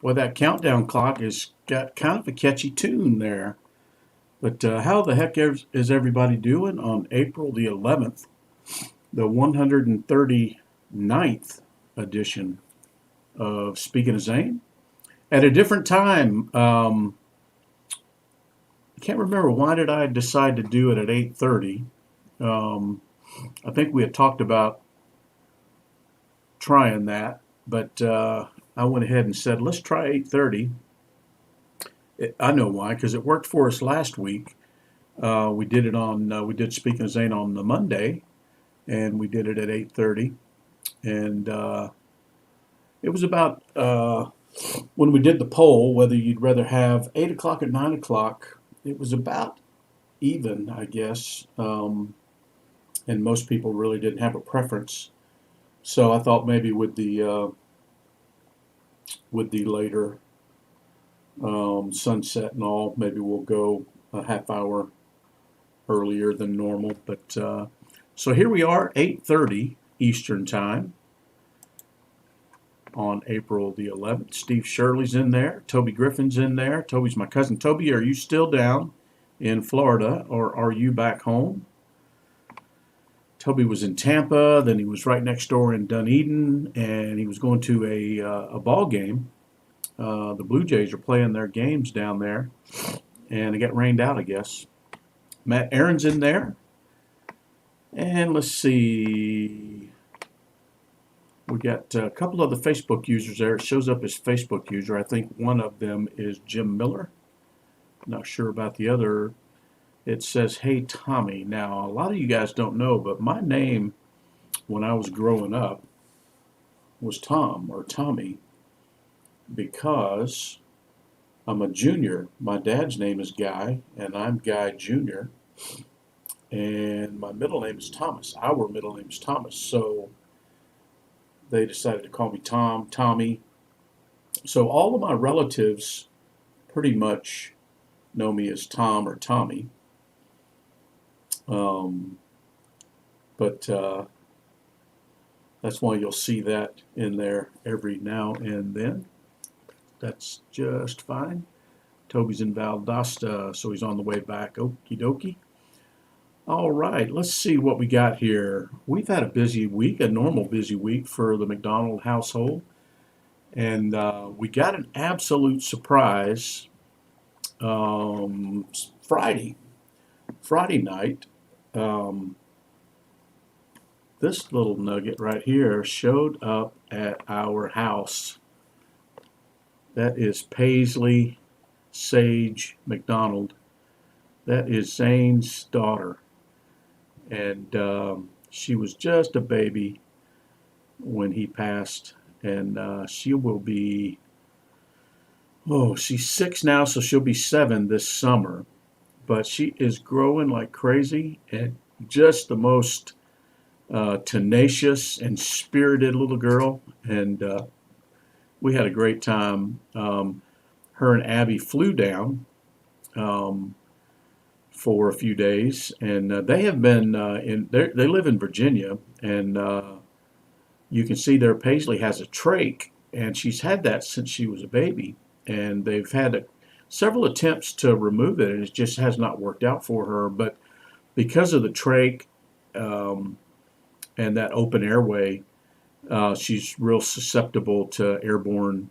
Well, that countdown clock has got kind of a catchy tune there. But how the heck is everybody doing on April the 11th, the 139th edition of Speaking of Zane? At a different time, I can't remember why did I decide to do it at 8:30. Um, I think we had talked about trying that, but I went ahead and said let's try 8:30. I know why, because it worked for us last week. We did Speaking of Zane on the Monday, and we did it at 8:30, and it was about when we did the poll whether you'd rather have 8 o'clock or 9 o'clock. It was about even, I guess, and most people really didn't have a preference. So I thought maybe with the later sunset and all, maybe we'll go a half hour earlier than normal. But so here we are, 8:30 Eastern Time on April the 11th. Steve Shirley's in there. Toby Griffin's in there. Toby's my cousin. Toby, are you still down in Florida, or are you back home? Toby was in Tampa, then he was right next door in Dunedin, and he was going to a ball game. The Blue Jays are playing their games down there, and it got rained out, I guess. Matt Aaron's in there. And let's see. We got a couple of the Facebook users there. It shows up as Facebook user. I think one of them is Jim Miller. Not sure about the other. It says, "Hey Tommy." Now, a lot of you guys don't know, but my name when I was growing up was Tom or Tommy because I'm a junior. My dad's name is Guy, and I'm Guy Jr., and my middle name is Thomas. Our middle name is Thomas. So they decided to call me Tom, Tommy. So all of my relatives pretty much know me as Tom or Tommy. Um, but that's why you'll see that in there every now and then. That's just fine. Toby's in Valdosta, so he's on the way back. Okie dokie. All right, let's see what we got here. We've had a busy week, a normal busy week for the McDonald household. And we got an absolute surprise Friday night. Um, this little nugget right here showed up at our house. That is Paisley Sage McDonald. That is Zane's daughter. And she was just a baby when he passed. And she will be, she's 6 now, so she'll be 7 this summer. But she is growing like crazy and just the most tenacious and spirited little girl. And we had a great time. Her and Abby flew down for a few days, and they have been they live in Virginia, and you can see there Paisley has a trach, and she's had that since she was a baby, and they've had several attempts to remove it, and it just has not worked out for her. But because of the trach and that open airway, she's real susceptible to airborne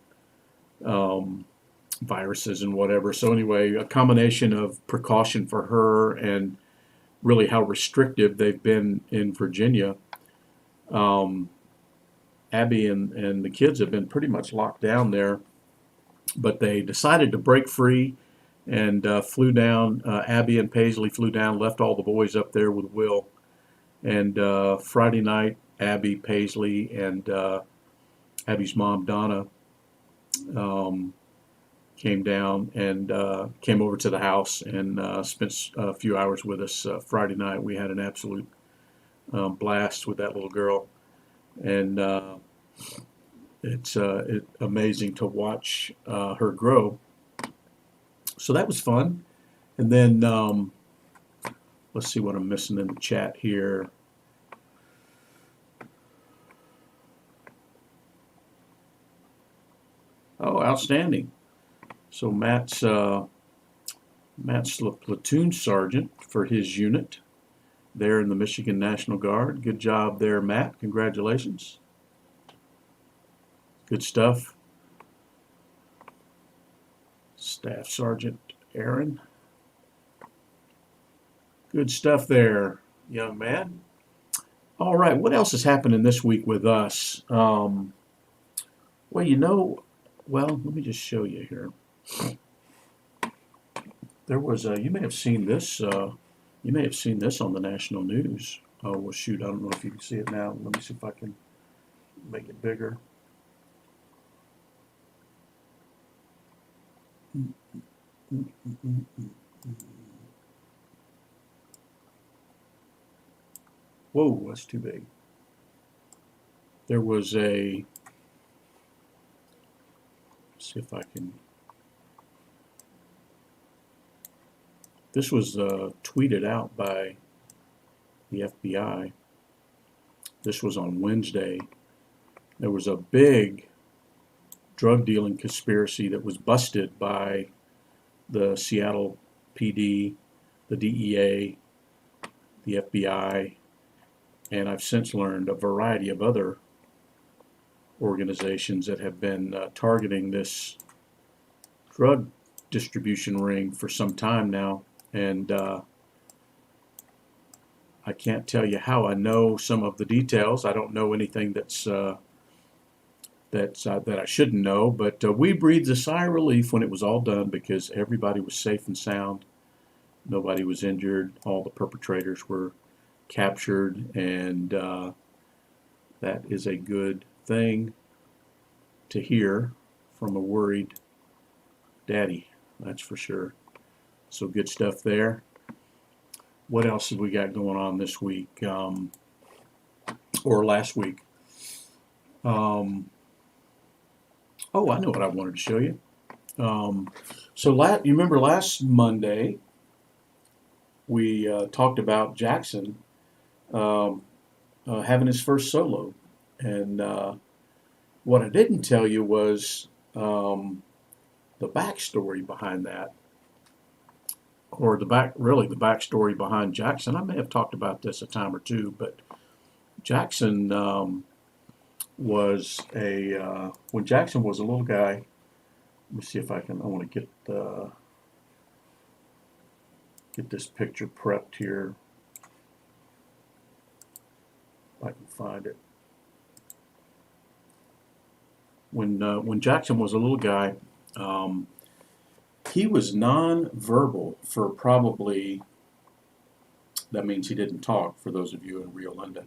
viruses and whatever. So anyway, a combination of precaution for her and really how restrictive they've been in Virginia. Abby and the kids have been pretty much locked down there, but they decided to break free and flew down. Abby and Paisley flew down, left all the boys up there with Will. And Friday night, Abby, Paisley, and Abby's mom, Donna, came down and came over to the house and spent a few hours with us Friday night. We had an absolute blast with that little girl. And it's amazing to watch her grow. So that was fun. And then let's see what I'm missing in the chat here. Oh, outstanding. So Matt's the platoon sergeant for his unit there in the Michigan National Guard. Good job there, Matt. Congratulations. Good stuff. Staff Sergeant Aaron. Good stuff there, young man. All right, what else is happening this week with us? Well, let me just show you here. There was you may have seen this. You may have seen this on the national news. Oh, well, shoot, I don't know if you can see it now. Let me see if I can make it bigger. Whoa, that's too big. There was a, see if I can, this was tweeted out by the FBI. This was on Wednesday. There was a big drug dealing conspiracy that was busted by the Seattle PD, the DEA, the FBI, and I've since learned a variety of other organizations that have been targeting this drug distribution ring for some time now. And I can't tell you how I know some of the details. I don't know anything that I shouldn't know, but we breathed a sigh of relief when it was all done because everybody was safe and sound. Nobody was injured. All the perpetrators were captured, and that is a good thing to hear from a worried daddy, that's for sure. So good stuff there. What else have we got going on this week, or last week? Oh, I know what I wanted to show you. You remember last Monday we talked about Jackson having his first solo, and what I didn't tell you was the backstory behind that, or the backstory behind Jackson. I may have talked about this a time or two, but Jackson was when Jackson was a little guy. Let me see if I want to get this picture prepped here. If I can find it. When Jackson was a little guy, he was non-verbal for probably, that means he didn't talk, for those of you in Rio Linda.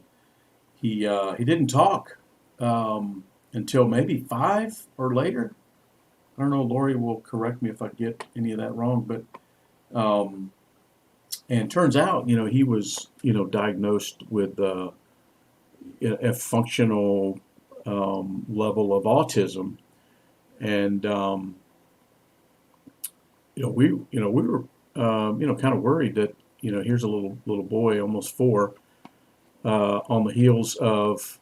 He didn't talk until maybe 5 or later. I don't know, Lori will correct me if I get any of that wrong, but and turns out, he was, diagnosed with a functional level of autism, and we were kind of worried that here's a little boy, almost 4, on the heels of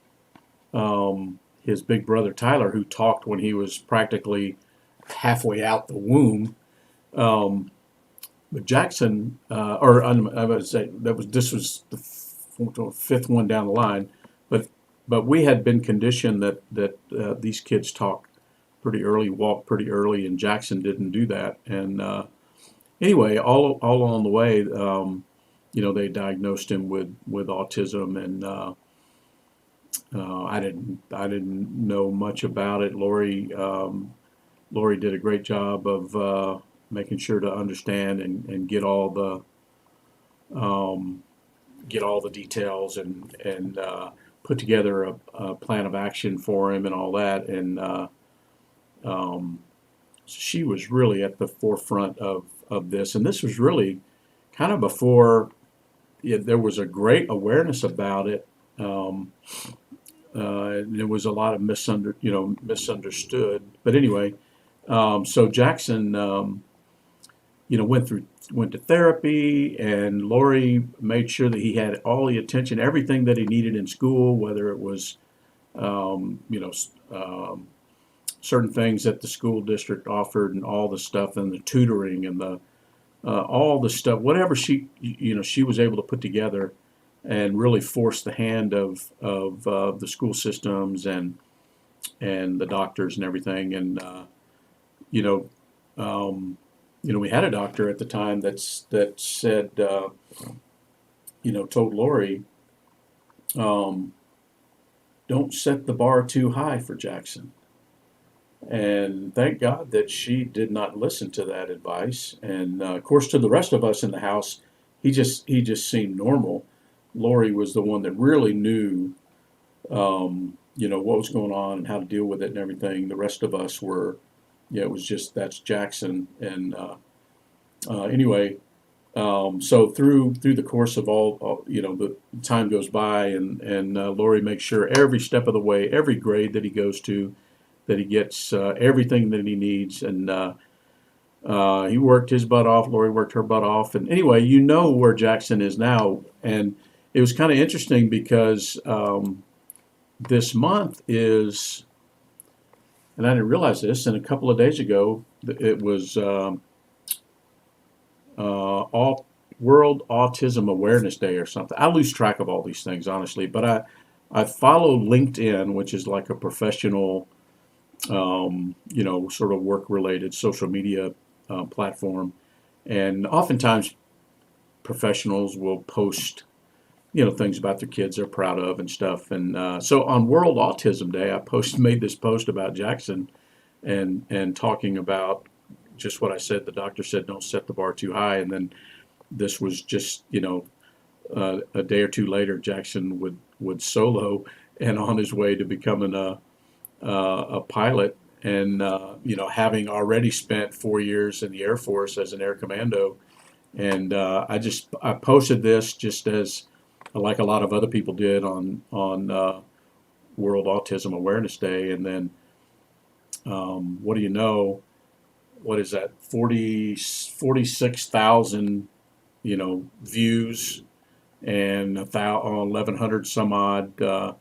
his big brother Tyler, who talked when he was practically halfway out the womb. But Jackson, I would say this was the 5th one down the line, but we had been conditioned that these kids talk pretty early, walk pretty early, and Jackson didn't do that. And anyway, all along the way, they diagnosed him with autism, and I didn't know much about it. Lori did a great job of making sure to understand and get all the details and put together a plan of action for him and all that. And she was really at the forefront of this. And this was really kind of before there was a great awareness about it. There was a lot of misunderstood. But anyway, so Jackson, went to therapy, and Lori made sure that he had all the attention, everything that he needed in school, whether it was, certain things that the school district offered and all the stuff and the tutoring and the all the stuff, whatever she was able to put together and really force the hand of the school systems and the doctors and everything. And you know, we had a doctor at the time that said, told Lori, don't set the bar too high for Jackson. And thank God that she did not listen to that advice. And of course, to the rest of us in the house, he just seemed normal. Lori was the one that really knew, what was going on and how to deal with it and everything. The rest of us were, it was just that's Jackson. And anyway, so through the course of all the time goes by, and Lori makes sure every step of the way, every grade that he goes to, that he gets everything that he needs. And he worked his butt off. Lori worked her butt off. And anyway, where Jackson is now. And it was kind of interesting because this month is, and I didn't realize this, and a couple of days ago, it was all World Autism Awareness Day or something. I lose track of all these things, honestly, but I follow LinkedIn, which is like a professional, sort of work-related social media platform, and oftentimes professionals will post, things about their kids they're proud of and stuff. And so on World Autism Day, I made this post about Jackson, and talking about just what I said. The doctor said don't set the bar too high, and then this was just a day or two later, Jackson would solo and on his way to becoming a pilot, and having already spent 4 years in the Air Force as an air commando. And I posted this just as like a lot of other people did on World Autism Awareness Day. And then what do you know? What is that? 46,000 views, and 1,100 some odd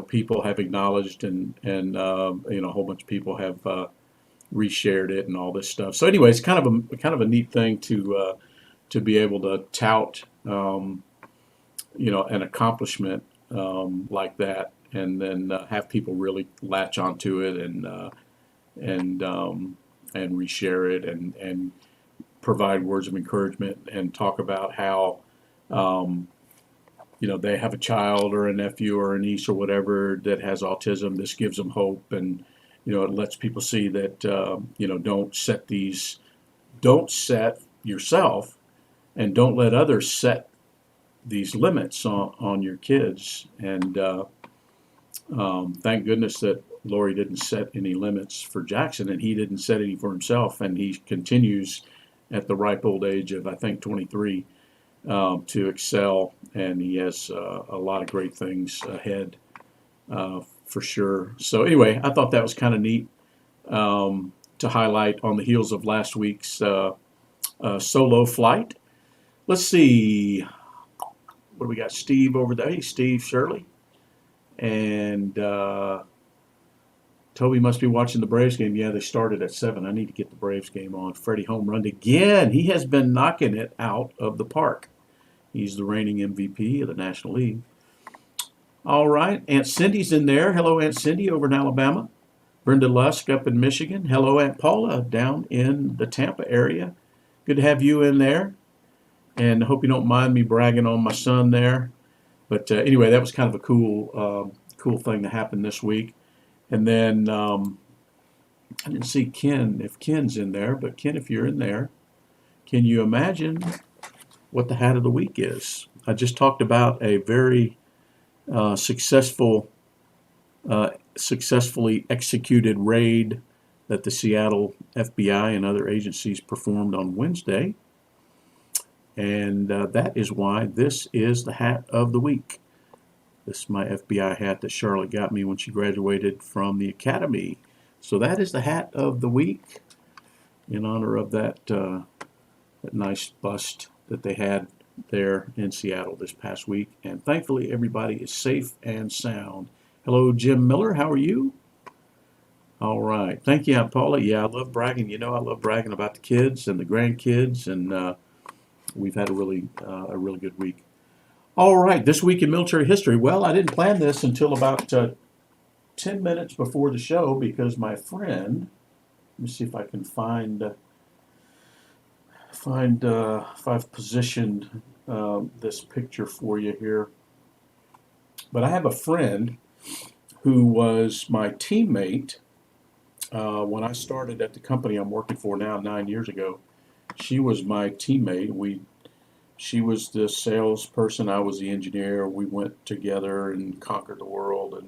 people have acknowledged, and a whole bunch of people have reshared it and all this stuff. So anyway, it's kind of a neat thing to be able to tout an accomplishment like that, and then have people really latch onto it and reshare it and provide words of encouragement and talk about how they have a child or a nephew or a niece or whatever that has autism. This gives them hope, and it lets people see that don't set yourself, and don't let others set these limits on your kids. And thank goodness that Lori didn't set any limits for Jackson, and he didn't set any for himself, and he continues at the ripe old age of, I think, 23, to excel, and he has a lot of great things ahead for sure. So anyway, I thought that was kind of neat to highlight on the heels of last week's solo flight. Let's see, what do we got? Steve over there. Hey, Steve, Shirley. And Toby must be watching the Braves game. Yeah, they started at 7. I need to get the Braves game on. Freddie home run again. He has been knocking it out of the park. He's the reigning MVP of the National League. All right, Aunt Cindy's in there. Hello, Aunt Cindy over in Alabama. Brenda Lusk up in Michigan. Hello, Aunt Paula down in the Tampa area. Good to have you in there. And I hope you don't mind me bragging on my son there. But anyway, that was kind of a cool thing to happen this week. And then I didn't see Ken, if Ken's in there, but Ken, if you're in there, can you imagine what the hat of the week is? I just talked about a very successfully executed raid that the Seattle FBI and other agencies performed on Wednesday. And that is why this is the hat of the week. This is my FBI hat that Charlotte got me when she graduated from the academy. So that is the hat of the week in honor of that nice bust that they had there in Seattle this past week. And thankfully, everybody is safe and sound. Hello, Jim Miller. How are you? All right. Thank you, Aunt Paula. Yeah, I love bragging. You know, I love bragging about the kids and the grandkids, and we've had a really good week. All right. This week in military history. Well, I didn't plan this until about 10 minutes before the show because my friend. Let me see if I can find if I've positioned this picture for you here. But I have a friend who was my teammate when I started at the company I'm working for now 9 years ago. She was my teammate. She was the salesperson. I was the engineer. We went together and conquered the world,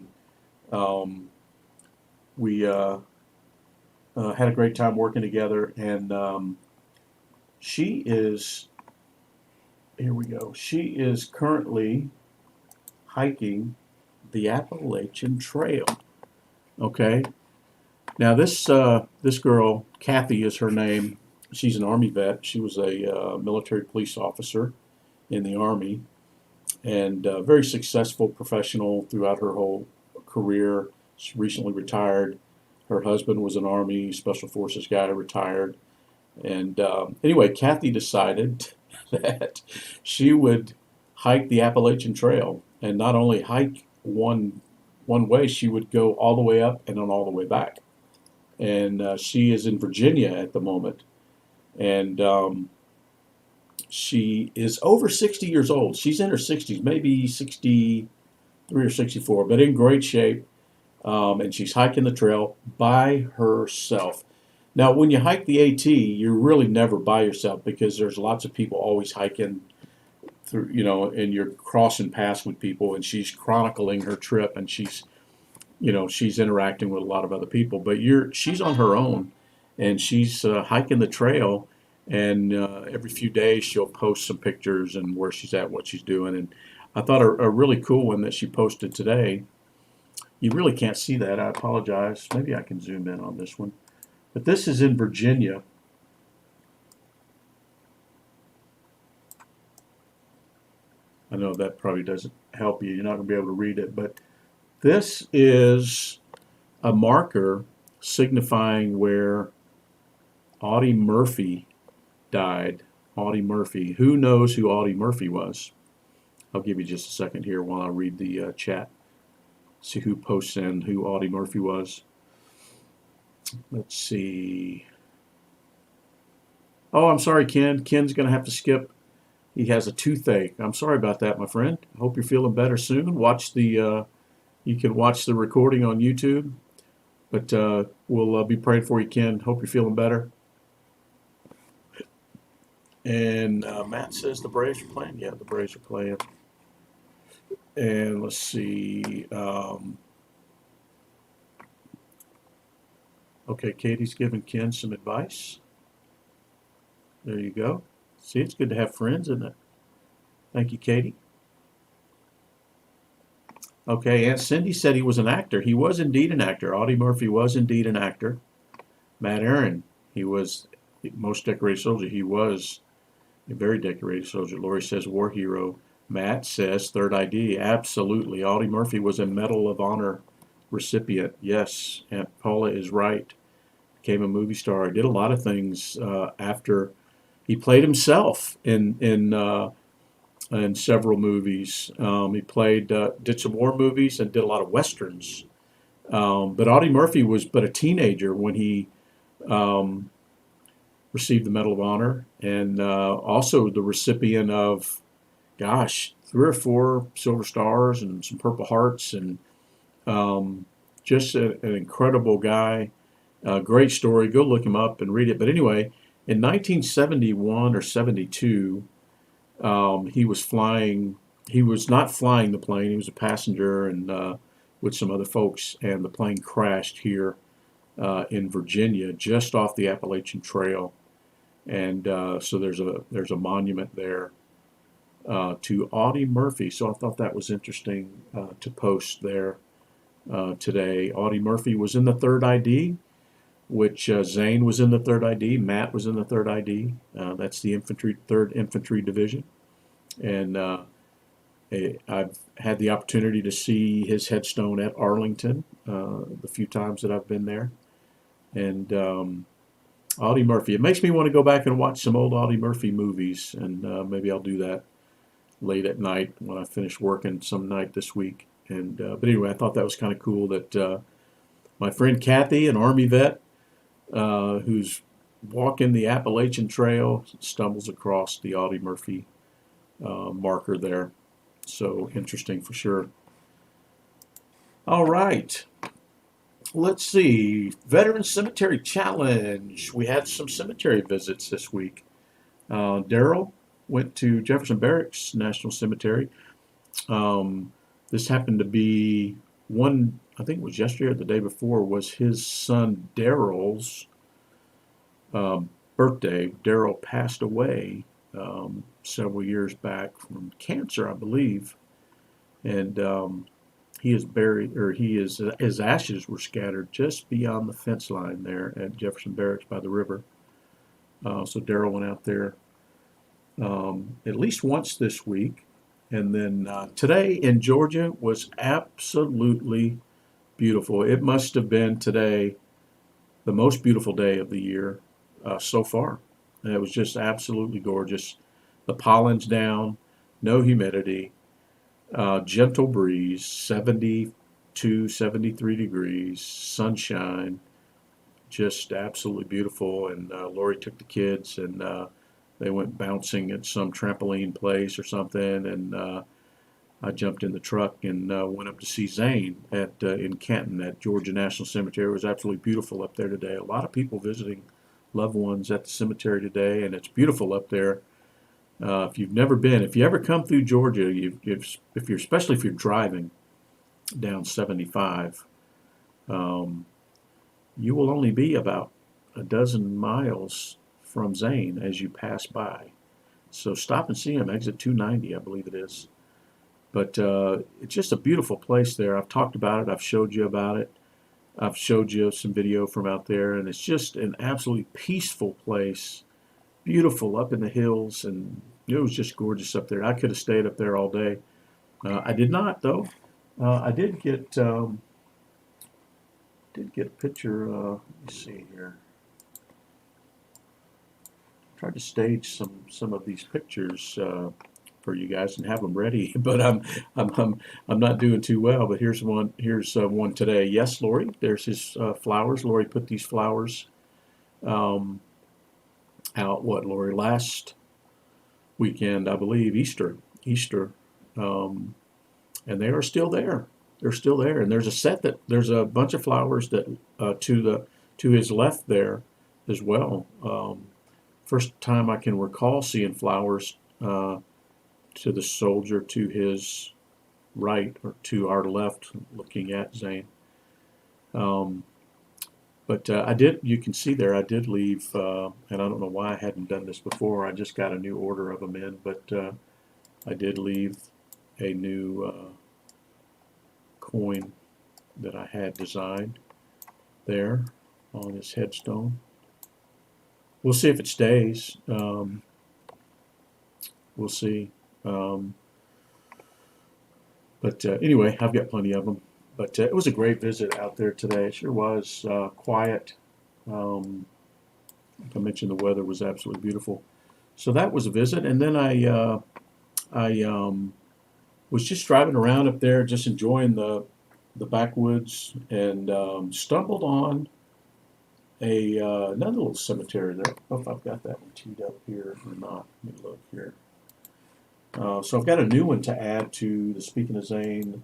and we had a great time working together. And she is here we go. She is currently hiking the Appalachian Trail. Okay. Now this girl, Kathy is her name. She's an Army vet. She was a military police officer in the Army, and very successful professional throughout her whole career. She recently retired. Her husband was an Army Special Forces guy, retired. And anyway, Kathy decided that she would hike the Appalachian Trail, and not only hike one way, she would go all the way up and then all the way back. And she is in Virginia at the moment, and she is over 60 years old. She's in her 60s, maybe 63 or 64, but in great shape. And she's hiking the trail by herself. Now, when you hike the AT, you're really never by yourself because there's lots of people always hiking through, and you're crossing paths with people, and she's chronicling her trip, and she's interacting with a lot of other people. But she's on her own, and she's hiking the trail, and every few days she'll post some pictures and where she's at, what she's doing. And I thought a really cool one that she posted today. You really can't see that. I apologize. Maybe I can zoom in on this one. But this is in Virginia. I know that probably doesn't help you. You're not going to be able to read it. But this is a marker signifying where Audie Murphy died. Audie Murphy. Who knows who Audie Murphy was? I'll give you just a second here while I read the chat. See who posts in who Audie Murphy was. Let's see. Oh, I'm sorry, Ken. Ken's going to have to skip. He has a toothache. I'm sorry about that, my friend. I hope you're feeling better soon. You can watch the recording on YouTube. But we'll be praying for you, Ken. Hope you're feeling better. And Matt says the Braves are playing. Yeah, the Braves are playing. And let's see. Okay, Katie's giving Ken some advice. There you go. See, it's good to have friends, isn't it? Thank you, Katie. Okay, Aunt Cindy said he was an actor. He was indeed an actor. Audie Murphy was indeed an actor. Matt Aaron, he was the most decorated soldier. He was a very decorated soldier. Lori says war hero. Matt says third ID. Absolutely. Audie Murphy was a Medal of Honor recipient. Yes, Aunt Paula is right. Became a movie star. Did a lot of things after he played himself in several movies. He did some war movies and did a lot of westerns. But Audie Murphy was but a teenager when he received the Medal of Honor, and also the recipient of, 3 or 4 Silver Stars and some Purple Hearts, and just an incredible guy. Great story. Go look him up and read it. But anyway, in 1971 or 72, he was flying. He was not flying the plane. He was a passenger and with some other folks, and the plane crashed here in Virginia, just off the Appalachian Trail. And so there's a monument there to Audie Murphy. So I thought that was interesting to post there today. Audie Murphy was in the 3rd ID, which Zane was in the 3rd ID. Matt was in the 3rd ID. That's the 3rd Infantry Division. And I've had the opportunity to see his headstone at Arlington the few times that I've been there. and Audie Murphy. It makes me want to go back and watch some old Audie Murphy movies, and maybe I'll do that late at night when I finish working some night this week. And but anyway, I thought that was kind of cool that my friend Kathy, an Army vet, who's walking the Appalachian Trail, stumbles across the Audie Murphy marker there. So interesting for sure. All right. Let's see. Veteran Cemetery Challenge. We had some cemetery visits this week. Daryl went to Jefferson Barracks National Cemetery. This happened to be one, I think it was yesterday or the day before, was his son Daryl's birthday. Daryl passed away several years back from cancer, I believe. And he is buried, or his ashes were scattered just beyond the fence line there at Jefferson Barracks by the river. So Daryl went out there at least once this week. And then today in Georgia was absolutely beautiful. It must have been today the most beautiful day of the year so far. And it was just absolutely gorgeous. The pollen's down, no humidity. Gentle breeze, 72, 73 degrees, sunshine, just absolutely beautiful. And Lori took the kids and they went bouncing at some trampoline place or something. And I jumped in the truck and went up to see Zane in Canton at Georgia National Cemetery. It was absolutely beautiful up there today. A lot of people visiting loved ones at the cemetery today, and it's beautiful up there. If you've never been, if you ever come through Georgia, if you're especially if you're driving down 75, you will only be about a dozen miles from Zane as you pass by. So stop and see him. Exit 290, I believe it is. But it's just a beautiful place there. I've talked about it. I've showed you about it. I've showed you some video from out there, and it's just an absolutely peaceful place. Beautiful up in the hills, and it was just gorgeous up there. I could have stayed up there all day. I did not, though. I did get a picture. Let me see here. Tried to stage some of these pictures for you guys and have them ready, but I'm not doing too well. But here's one. Here's one today. Yes, Lori. There's his flowers. Lori put these flowers out. What, Lori? Last weekend, I believe, Easter, and they are still there. They're still there, and there's a bunch of flowers that to his left there as well. First time I can recall seeing flowers to the soldier to his right or to our left, looking at Zane. But you can see there, I did leave, and I don't know why I hadn't done this before. I just got a new order of them in, but I did leave a new coin that I had designed there on his headstone. We'll see if it stays. We'll see. But anyway, I've got plenty of them. But it was a great visit out there today. It sure was quiet. Like I mentioned, the weather was absolutely beautiful. So that was a visit, and then I was just driving around up there, just enjoying the backwoods, and stumbled on another little cemetery there. I don't know if I've got that one teed up here or not. Let me look here. So I've got a new one to add to the Speaking of Zane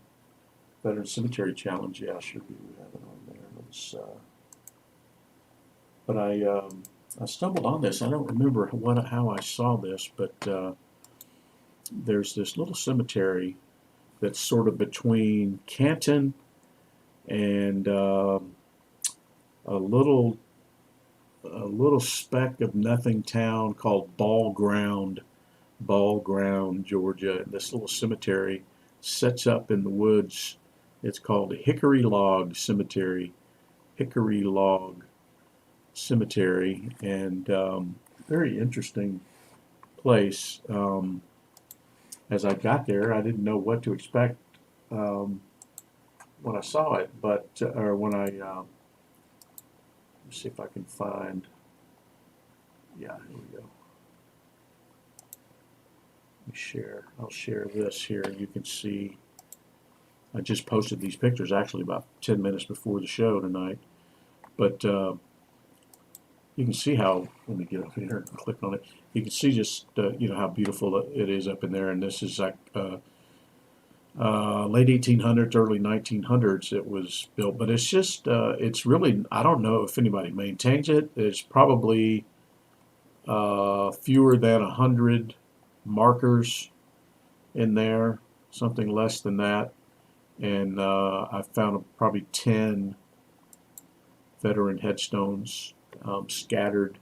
Veteran Cemetery Challenge. Yeah, I sure do have it on there. But I stumbled on this. I don't remember how I saw this, but there's this little cemetery that's sort of between Canton and a little speck of nothing town called Ball Ground, Georgia. This little cemetery sets up in the woods. It's called Hickory Log Cemetery, and very interesting place. As I got there, I didn't know what to expect when I saw it, but or when I Let's see if I can find. Yeah, here we go. Let me share. I'll share this here. You can see. I just posted these pictures actually about 10 minutes before the show tonight. But you can see how, let me get up here and click on it. You can see just, how beautiful it is up in there. And this is like late 1800s, early 1900s it was built. But it's just, it's really, I don't know if anybody maintains it. It's probably fewer than 100 markers in there, something less than that. And I found probably 10 veteran headstones scattered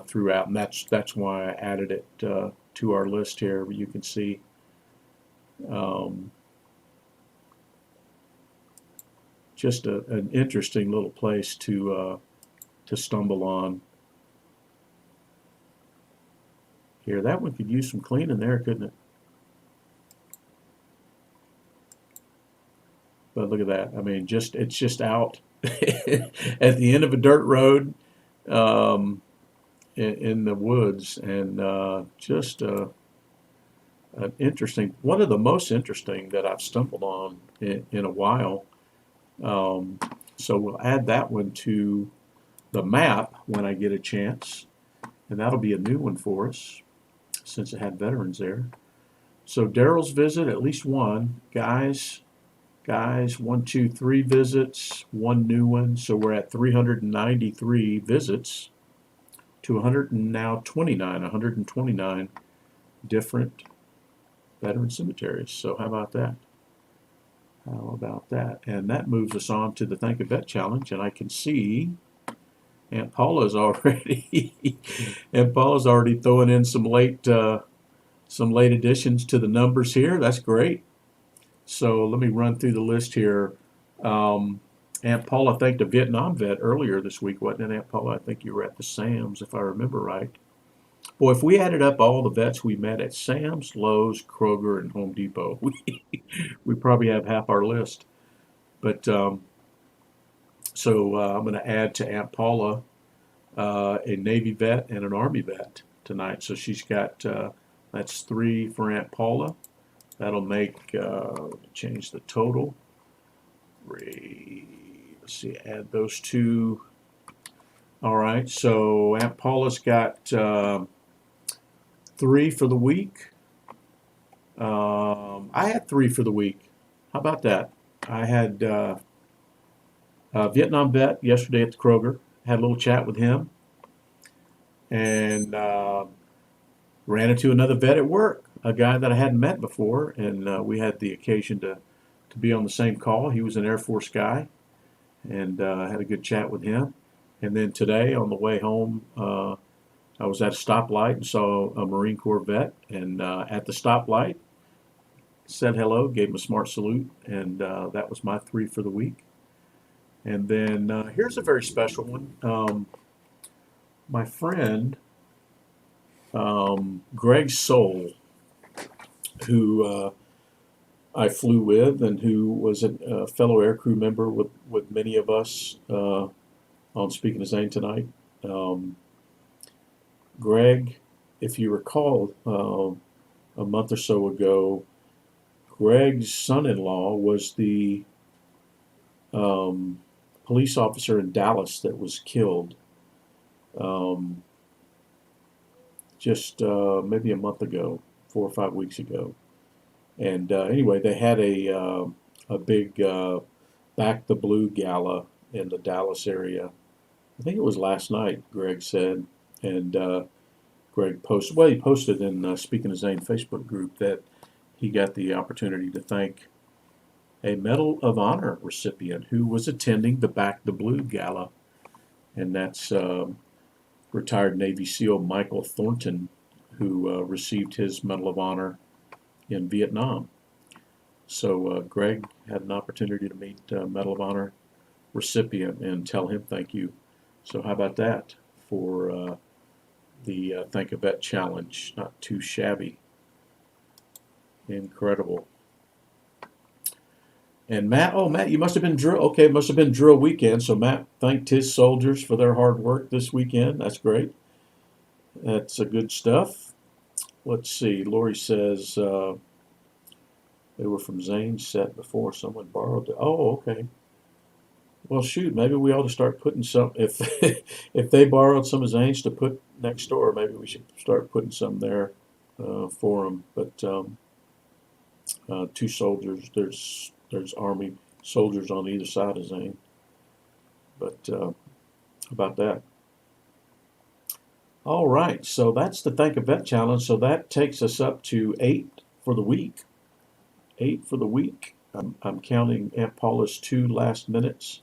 throughout, and that's why I added it to our list here. You can see just an interesting little place to stumble on. Here, that one could use some cleaning there, couldn't it? But look at that. I mean, it's just out at the end of a dirt road in the woods, and just an interesting, one of the most interesting that I've stumbled on in a while. So we'll add that one to the map when I get a chance, and that'll be a new one for us since it had veterans there. So Daryl's visit, at least one. Guys, 1, 2, 3 visits, one new one. So we're at 393 visits to 129 different veteran cemeteries. So how about that? And that moves us on to the Thank a Vet Challenge, and I can see Aunt Paula's already throwing in some late additions to the numbers here. That's great. So let me run through the list here. Aunt Paula thanked a Vietnam vet earlier this week, wasn't it, Aunt Paula? I think you were at the Sam's, if I remember right. Boy, if we added up all the vets we met at Sam's, Lowe's, Kroger, and Home Depot, we probably have half our list. But so I'm going to add to Aunt Paula a Navy vet and an Army vet tonight. So she's got, that's 3 for Aunt Paula. That'll make, change the total. Let's see, add those 2. All right, so Aunt Paula's got 3 for the week. I had 3 for the week. How about that? I had a Vietnam vet yesterday at the Kroger. Had a little chat with him. And ran into another vet at work, a guy that I hadn't met before, and we had the occasion to be on the same call. He was an Air Force guy, and had a good chat with him. And then today, on the way home, I was at a stoplight and saw a Marine Corps vet, and at the stoplight, said hello, gave him a smart salute, and that was my 3 for the week. And then here's a very special one. My friend, Greg Soule, who I flew with and who was a fellow aircrew member with many of us on Speaking of Zane tonight. Greg, if you recall, a month or so ago, Greg's son-in-law was the police officer in Dallas that was killed just maybe a month ago, 4 or 5 weeks ago. And anyway, they had a big Back the Blue gala in the Dallas area. I think it was last night, Greg said. And Greg posted, well, he posted in Speaking of Zane Facebook group that he got the opportunity to thank a Medal of Honor recipient who was attending the Back the Blue gala. And that's retired Navy SEAL Michael Thornton, who received his Medal of Honor in Vietnam. So Greg had an opportunity to meet Medal of Honor recipient and tell him thank you. So how about that for the Thank a Vet Challenge? Not too shabby. Incredible. And Matt, oh Matt, you must have been drill. Okay, it must have been drill weekend. So Matt thanked his soldiers for their hard work this weekend. That's great. That's good stuff. Let's see. Lori says they were from Zane's set before someone borrowed it. Oh, okay. Well, shoot, maybe we ought to start putting some. If if they borrowed some of Zane's to put next door, maybe we should start putting some there for them. But two soldiers. There's Army soldiers on either side of Zane. But about that. All right, so that's the Think a Vet challenge. So that takes us up to 8 for the week. 8 for the week. I'm counting Aunt Paula's 2 last minutes.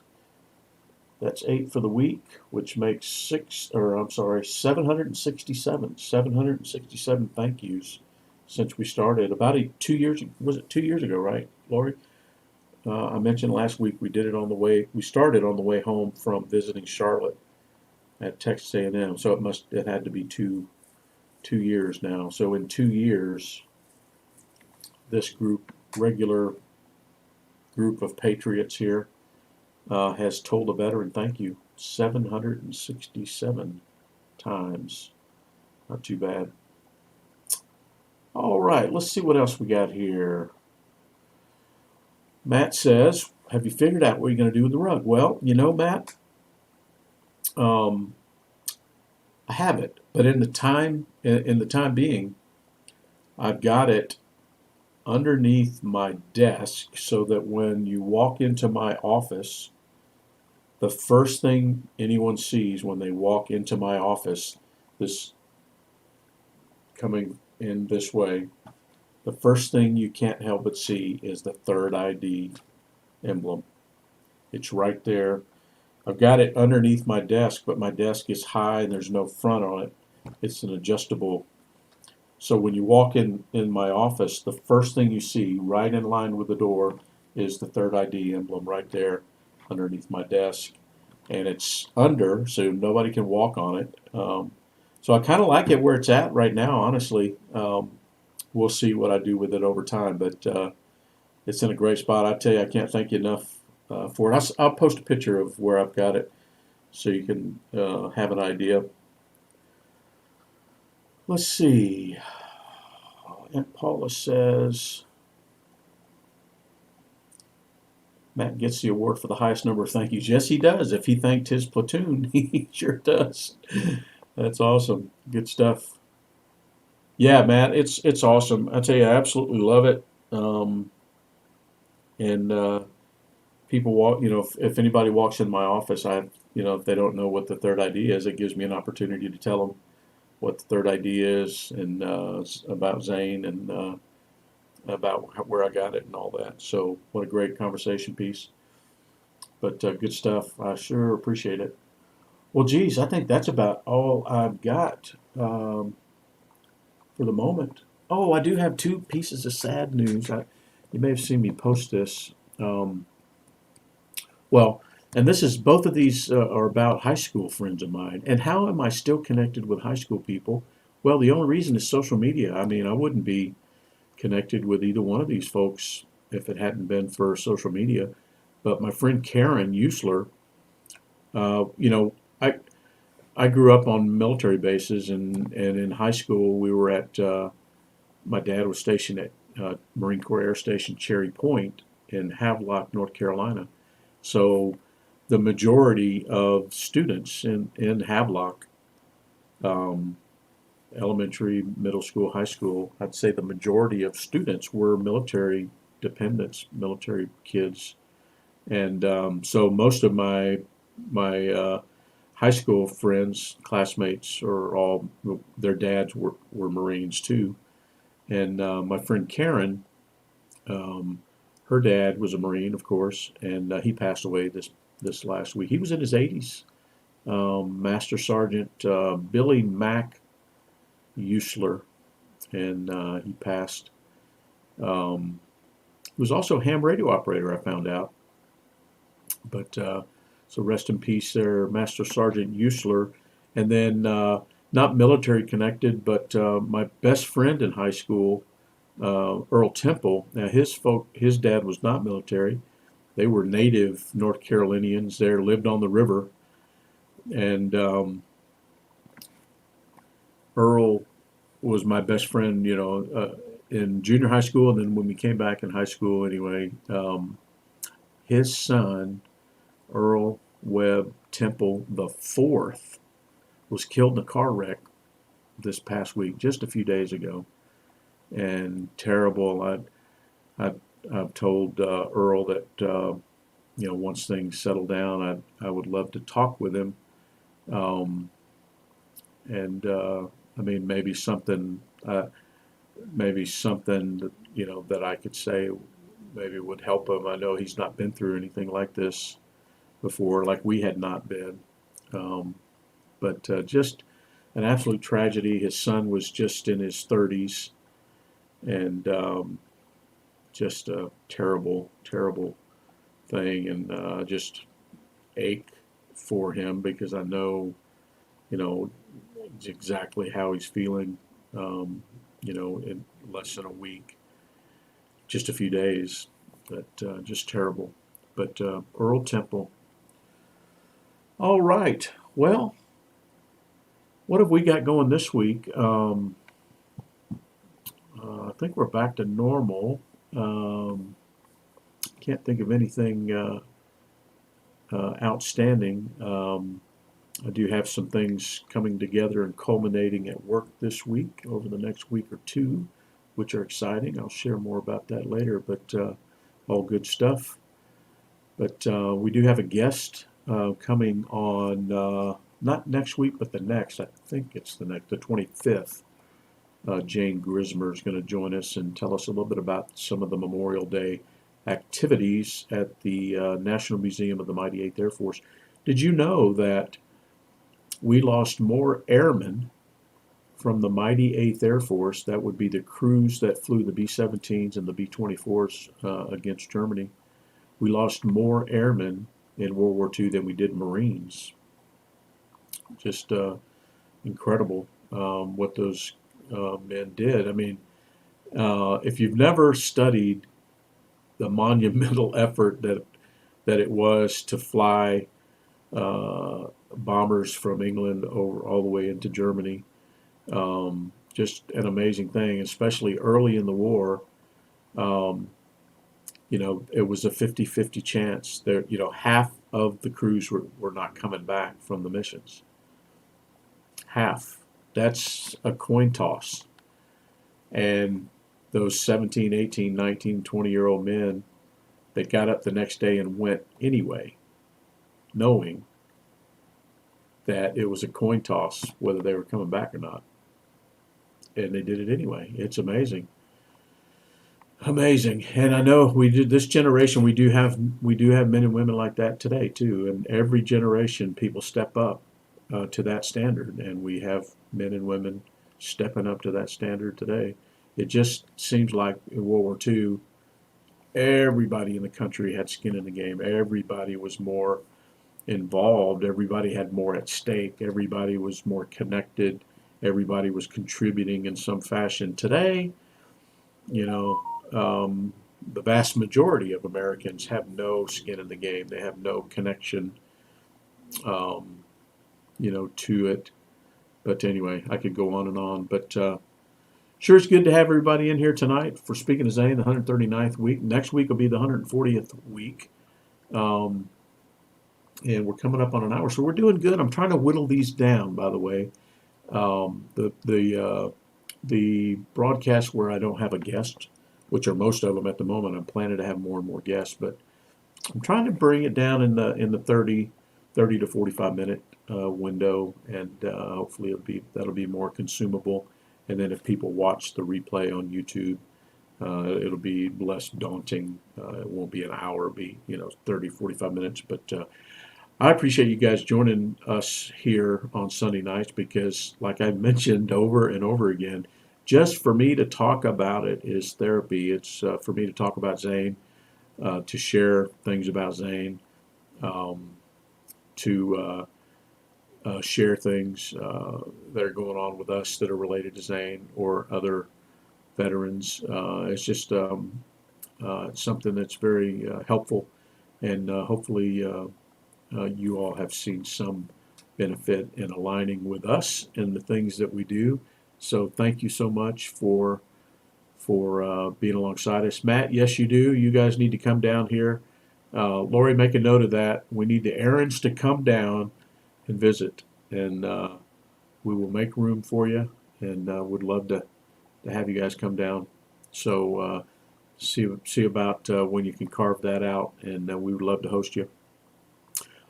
That's 8 for the week, which makes 767. 767 thank yous since we started about 2 years. Was it 2 years ago, right, Lori? I mentioned last week we did it on the way. We started on the way home from visiting Charlotte at Texas A&M. So it had to be two years now. So in 2 years, this regular group of patriots here, has told a veteran thank you 767 times. Not too bad. All right, let's see what else we got here. Matt says, have you figured out what you're going to do with the rug? Well, Matt, I have it, but in the time being, I've got it underneath my desk so that when you walk into my office, the first thing anyone sees when they walk into my office, this coming in this way, the first thing you can't help but see is the third ID emblem. It's right there. I've got it underneath my desk, but my desk is high and there's no front on it. It's an adjustable. So when you walk in my office, the first thing you see right in line with the door is the third ID emblem right there underneath my desk. And it's under, so nobody can walk on it. So I kind of like it where it's at right now, honestly. We'll see what I do with it over time, but it's in a great spot. I tell you, I can't thank you enough for it. I'll post a picture of where I've got it so you can have an idea. Let's see. Aunt Paula says, Matt gets the award for the highest number of thank yous. Yes, he does. If he thanked his platoon, he sure does. That's awesome. Good stuff. Yeah, Matt, it's awesome. I tell you, I absolutely love it. And people walk, if anybody walks in my office, if they don't know what the third ID is, it gives me an opportunity to tell them what the third ID is and about Zane and about where I got it and all that. So what a great conversation piece. But good stuff. I sure appreciate it. Well, geez, I think that's about all I've got for the moment. Oh, I do have 2 pieces of sad news. You may have seen me post this. Well, and both of these are about high school friends of mine. And how am I still connected with high school people? Well, the only reason is social media. I mean, I wouldn't be connected with either one of these folks if it hadn't been for social media. But my friend Karen Usler, I grew up on military bases, and in high school we were at. My dad was stationed at Marine Corps Air Station Cherry Point in Havelock, North Carolina. So the majority of students in Havelock, elementary, middle school, high school, I'd say the majority of students were military dependents, military kids. And so most of my high school friends, classmates, are all, their dads were Marines too. And my friend Karen, her dad was a Marine, of course, and he passed away this last week. He was in his 80s. Master Sergeant Billy Mack Usler, and he passed. He was also a ham radio operator, I found out. But so rest in peace there, Master Sergeant Usler. And then not military connected, but my best friend in high school, Earl Temple. Now his dad was not military, They were native North Carolinians there, lived on the river, and Earl was my best friend, in junior high school, and then when we came back in high school, anyway, his son, Earl Webb Temple the fourth, was killed in a car wreck this past week, just a few days ago, and terrible. I've told Earl that once things settle down, I would love to talk with him, and I mean maybe something that, that I could say maybe would help him. I know he's not been through anything like this before, like we had not been, but just an absolute tragedy. His son was just in his 30s, and just a terrible, terrible thing, and just ache for him because I know, exactly how he's feeling, in less than a week, just a few days, but just terrible. But Earl Temple. All right. Well, what have we got going this week? I think we're back to normal. Can't think of anything outstanding. I do have some things coming together and culminating at work this week over the next week or two, which are exciting. I'll share more about that later, but all good stuff. But we do have a guest coming on, not next week, but the next. I think it's the 25th. Jane Grismer is going to join us and tell us a little bit about some of the Memorial Day activities at the National Museum of the Mighty Eighth Air Force. Did you know that we lost more airmen from the Mighty Eighth Air Force? That would be the crews that flew the B-17s and the B-24s against Germany. We lost more airmen in World War II than we did Marines. Just incredible what those men did. I mean, if you've never studied the monumental effort that it was to fly bombers from England over all the way into Germany, just an amazing thing, especially early in the war. It was a 50-50 chance. There, half of the crews were not coming back from the missions. Half. That's a coin toss. And those 17, 18, 19, 20-year-old men that got up the next day and went anyway, knowing that it was a coin toss whether they were coming back or not. And they did it anyway. It's amazing. Amazing. And I know this generation, we do have men and women like that today too. And every generation people step up to that standard, and we have men and women stepping up to that standard today. It just seems like in World War II, everybody in the country had skin in the game. Everybody was more involved. Everybody had more at stake. Everybody was more connected. Everybody was contributing in some fashion. Today, the vast majority of Americans have no skin in the game. They have no connection, to it. But anyway, I could go on and on. But sure, it's good to have everybody in here tonight for Speaking of Zane, the 139th week. Next week will be the 140th week. And we're coming up on an hour, so we're doing good. I'm trying to whittle these down, by the way. The broadcasts where I don't have a guest, which are most of them at the moment, I'm planning to have more and more guests, but I'm trying to bring it down in the 30 to 45 minute window, and hopefully that'll be more consumable. And then if people watch the replay on YouTube, it'll be less daunting. It won't be an hour, it'll be 30, 45 minutes. But I appreciate you guys joining us here on Sunday nights because, like I mentioned over and over again, just for me to talk about it is therapy. It's for me to talk about Zane, to share things about Zane, to share things that are going on with us that are related to Zane or other veterans. It's just something that's very helpful and hopefully you all have seen some benefit in aligning with us and the things that we do. So thank you so much for being alongside us. Matt, yes, you do. You guys need to come down here. Lori, make a note of that. We need the errands to come down and visit, and we will make room for you, and would love to have you guys come down. So see about when you can carve that out, and we would love to host you.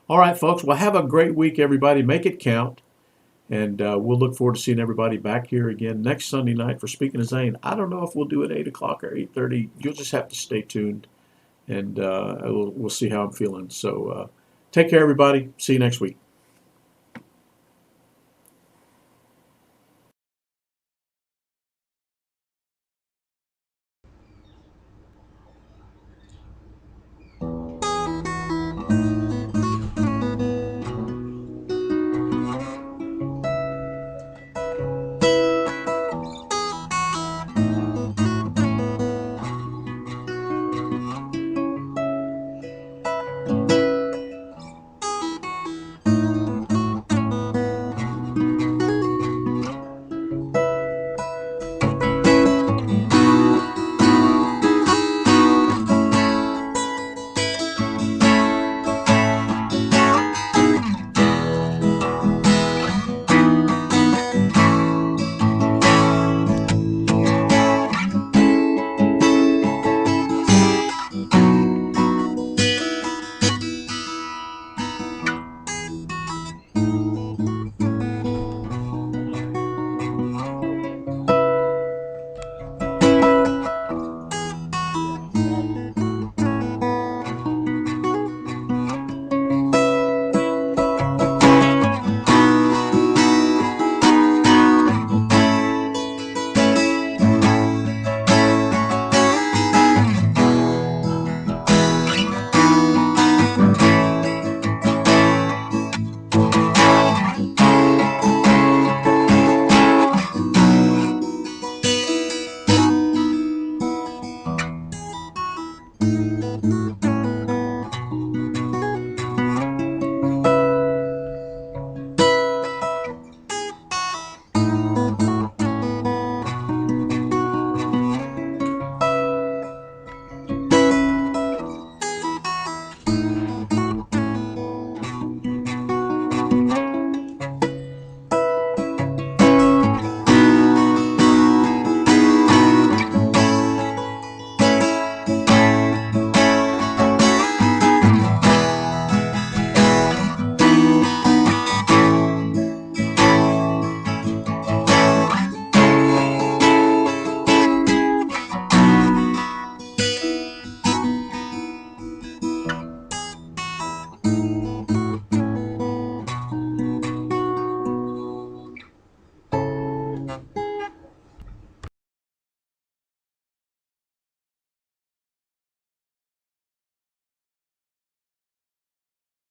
All right, folks. Well, have a great week, everybody. Make it count. And we'll look forward to seeing everybody back here again next Sunday night for Speaking of Zane. I don't know if we'll do it 8 o'clock or 8:30. You'll just have to stay tuned, and we'll see how I'm feeling. So take care, everybody. See you next week.